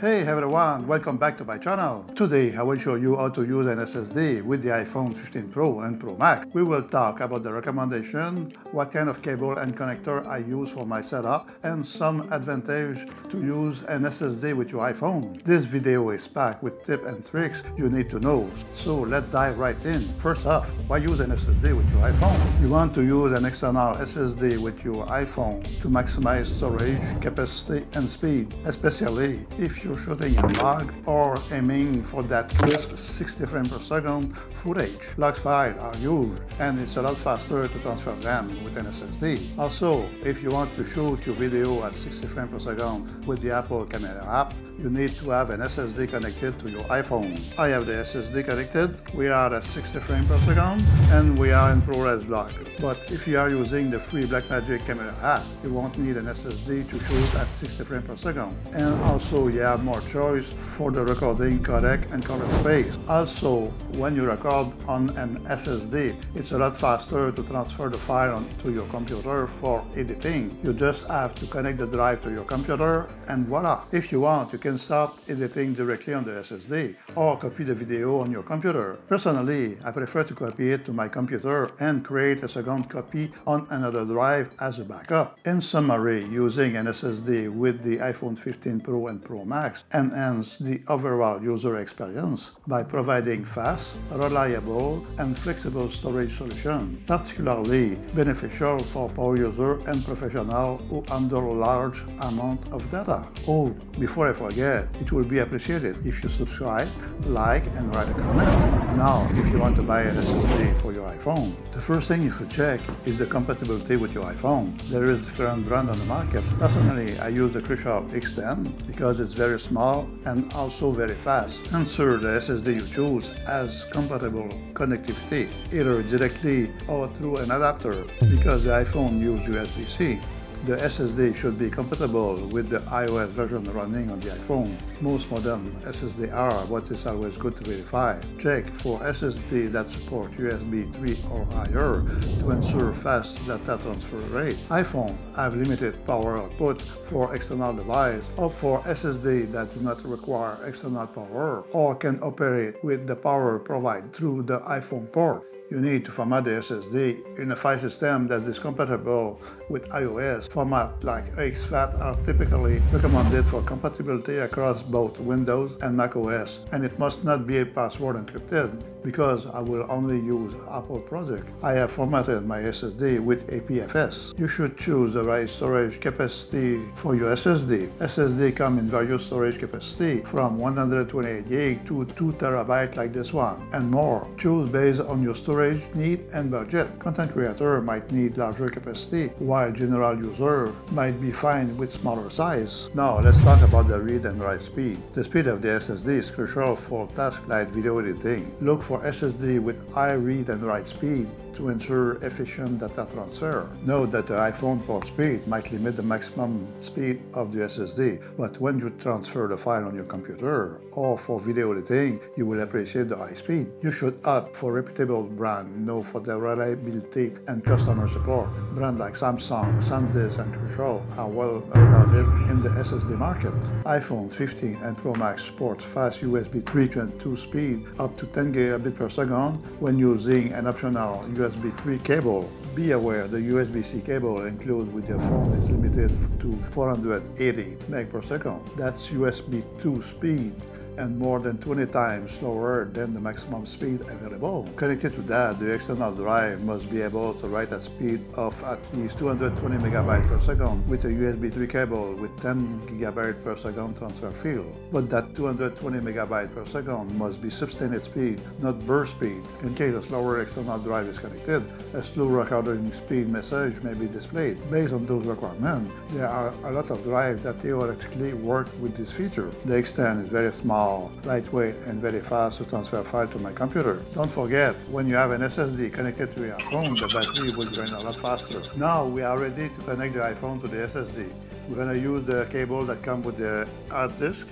Hey everyone, welcome back to my channel. Today I will show you how to use an SSD with the iPhone 15 Pro and Pro Max. We will talk about the recommendation, what kind of cable and connector I use for my setup, and some advantage to use an SSD with your iPhone. This video is packed with tips and tricks you need to know. So let's dive right in. First off, why use an SSD with your iPhone? You want to use an external SSD with your iPhone to maximize storage, capacity, and speed, especially if you're shooting a log or aiming for that crisp 60 frames per second footage. Log files are huge and it's a lot faster to transfer them with an SSD. Also, if you want to shoot your video at 60 frames per second with the Apple Camera app, you need to have an SSD connected to your iPhone. I have the SSD connected, we are at 60 frames per second, and we are in ProRes block. But if you are using the free BlackMagic camera app, you won't need an SSD to shoot at 60 frames per second. And also you have more choice for the recording codec and color space. Also, when you record on an SSD, it's a lot faster to transfer the file onto your computer for editing. You just have to connect the drive to your computer and voila. If you want, you can start editing directly on the SSD or copy the video on your computer. Personally, I prefer to copy it to my computer and create a second copy on another drive as a backup. In summary, using an SSD with the iPhone 15 Pro and Pro Max enhances the overall user experience by providing fast, reliable, and flexible storage solutions, particularly beneficial for power users and professionals who handle large amounts of data. Oh, before I forget, it will be appreciated if you subscribe, like, and write a comment. Now, if you want to buy an SSD for your iPhone, the first thing you should check is the compatibility with your iPhone. There is different brands on the market. Personally, I use the Crucial X10 because it's very small and also very fast. Ensure the SSD you choose has compatible connectivity, either directly or through an adapter, because the iPhone uses USB-C. The SSD should be compatible with the iOS version running on the iPhone. Most modern SSD are, but it's always good to verify. Check for SSD that support USB 3 or higher to ensure fast data transfer rate. iPhone have limited power output for external device or for SSD that do not require external power or can operate with the power provided through the iPhone port. You need to format the SSD in a file system that is compatible with iOS. Formats like exFAT are typically recommended for compatibility across both Windows and macOS, and it must not be password encrypted because I will only use Apple product. I have formatted my SSD with APFS. You should choose the right storage capacity for your SSD. SSD come in various storage capacity from 128 GB to 2 TB like this one, and more. Choose based on your storage need and budget. Content creator might need larger capacity, while general user might be fine with smaller size. Now let's talk about the read and write speed. The speed of the SSD is crucial for tasks like video editing. Look for SSD with high read and write speed to ensure efficient data transfer. Note that the iPhone port speed might limit the maximum speed of the SSD, but when you transfer the file on your computer or for video editing, you will appreciate the high speed. You should opt for reputable brand known for their reliability and customer support. Brands like Samsung, SanDisk, and Crucial are well regarded in the SSD market. iPhone 15 and Pro Max support fast USB 3 Gen 2 speed up to 10 gigabit per second when using an optional USB 3 cable. Be aware the USB-C cable included with your phone is limited to 480 meg per second. That's USB 2 speed and more than 20 times slower than the maximum speed available. Connected to that, the external drive must be able to write at speed of at least 220 MB per second with a USB 3 cable with 10 GB per second transfer field. But that 220 MB per second must be sustained speed, not burst speed. In case a slower external drive is connected, a slow recording speed message may be displayed. Based on those requirements, there are a lot of drives that theoretically work with this feature. The X10 is very small, lightweight, and very fast to transfer file to my computer. Don't forget, when you have an SSD connected to your phone, the battery will drain a lot faster. Now we are ready to connect the iPhone to the SSD. We're going to use the cable that comes with the hard disk.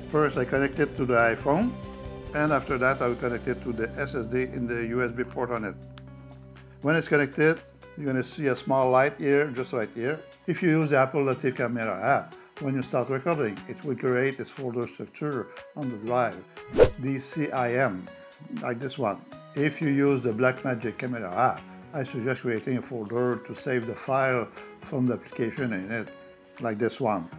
First I connect it to the iPhone, and after that I will connect it to the SSD in the USB port on it. When it's connected, you're going to see a small light here, just right here. If you use the Apple Camera app, When you start recording, it will create its folder structure on the drive, DCIM, like this one. If you use the BlackMagic camera app, I suggest creating a folder to save the file from the application in it, like this one.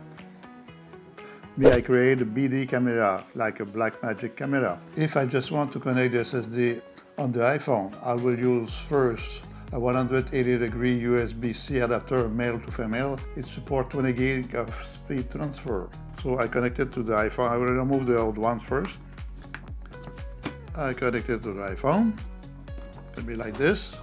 Me, I create a BD camera, like a BlackMagic camera. If I just want to connect the SSD on the iPhone, I will use first a 180-degree USB-C adapter, male to female. It supports 20 gig of speed transfer. So I connect it to the iPhone. I will remove the old one first. I connect it to the iPhone. It'll be like this.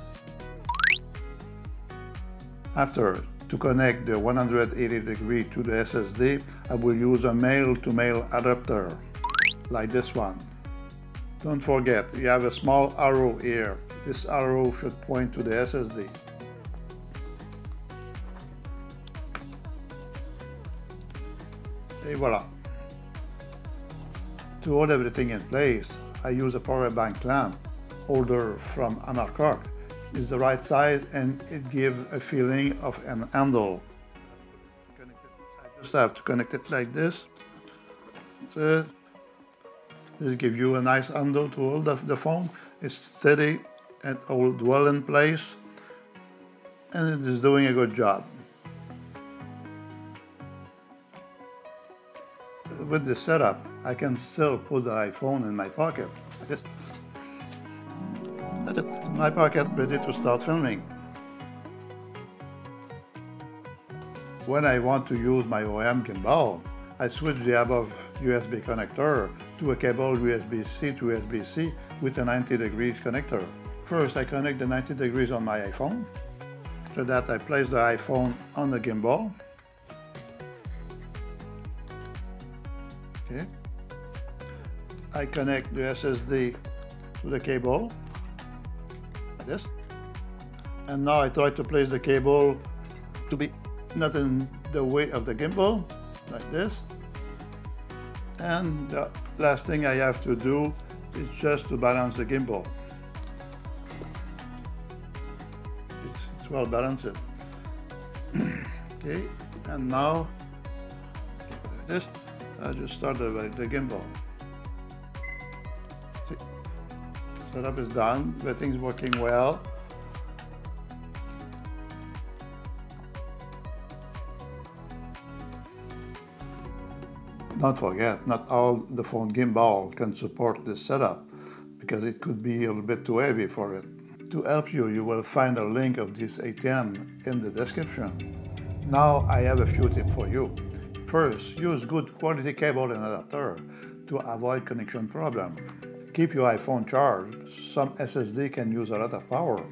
After, to connect the 180-degree to the SSD, I will use a male-to-male adapter, like this one. Don't forget, you have a small arrow here. This arrow should point to the SSD. Et voilà. To hold everything in place, I use a power bank clamp holder from Amarcock. It's the right size and it gives a feeling of an handle. I just have to connect it like this. That's it. This gives you a nice handle to hold the phone. It's steady and hold well in place, and it is doing a good job. With this setup, I can still put the iPhone in my pocket. That's it. In my pocket, ready to start filming. When I want to use my OM gimbal, I switch the above USB connector to a cable USB-C to USB-C with a 90 degrees connector. First, I connect the 90 degrees on my iPhone. After that, I place the iPhone on the gimbal. Okay. I connect the SSD to the cable, like this. And now I try to place the cable to be not in the way of the gimbal, like this. And the last thing I have to do is just to balance the gimbal. It's well balanced. Okay, and now like this, I just start the gimbal. See, setup is done, everything's working well. Don't forget, not all the phone gimbal can support this setup because it could be a little bit too heavy for it. To help you, you will find a link of this ATM in the description. Now I have a few tips for you. First, use good quality cable and adapter to avoid connection problem. Keep your iPhone charged. Some SSD can use a lot of power.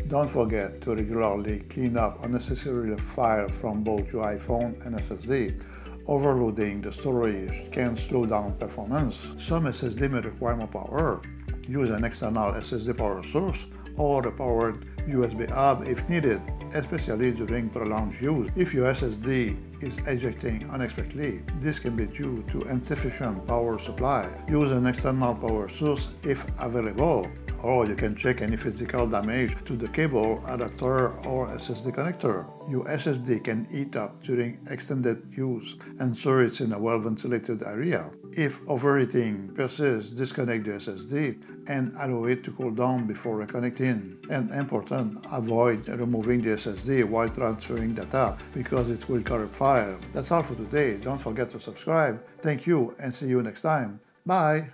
Don't forget to regularly clean up unnecessary files from both your iPhone and SSD. Overloading the storage can slow down performance. Some SSD may require more power. Use an external SSD power source or a powered USB hub if needed, especially during prolonged use. If your SSD is ejecting unexpectedly, this can be due to insufficient power supply. Use an external power source if available, or you can check any physical damage to the cable, adapter, or SSD connector. Your SSD can heat up during extended use. Ensure it's in a well-ventilated area. If overheating persists, disconnect the SSD and allow it to cool down before reconnecting. And important, avoid removing the SSD while transferring data because it will corrupt file. That's all for today. Don't forget to subscribe. Thank you and see you next time. Bye!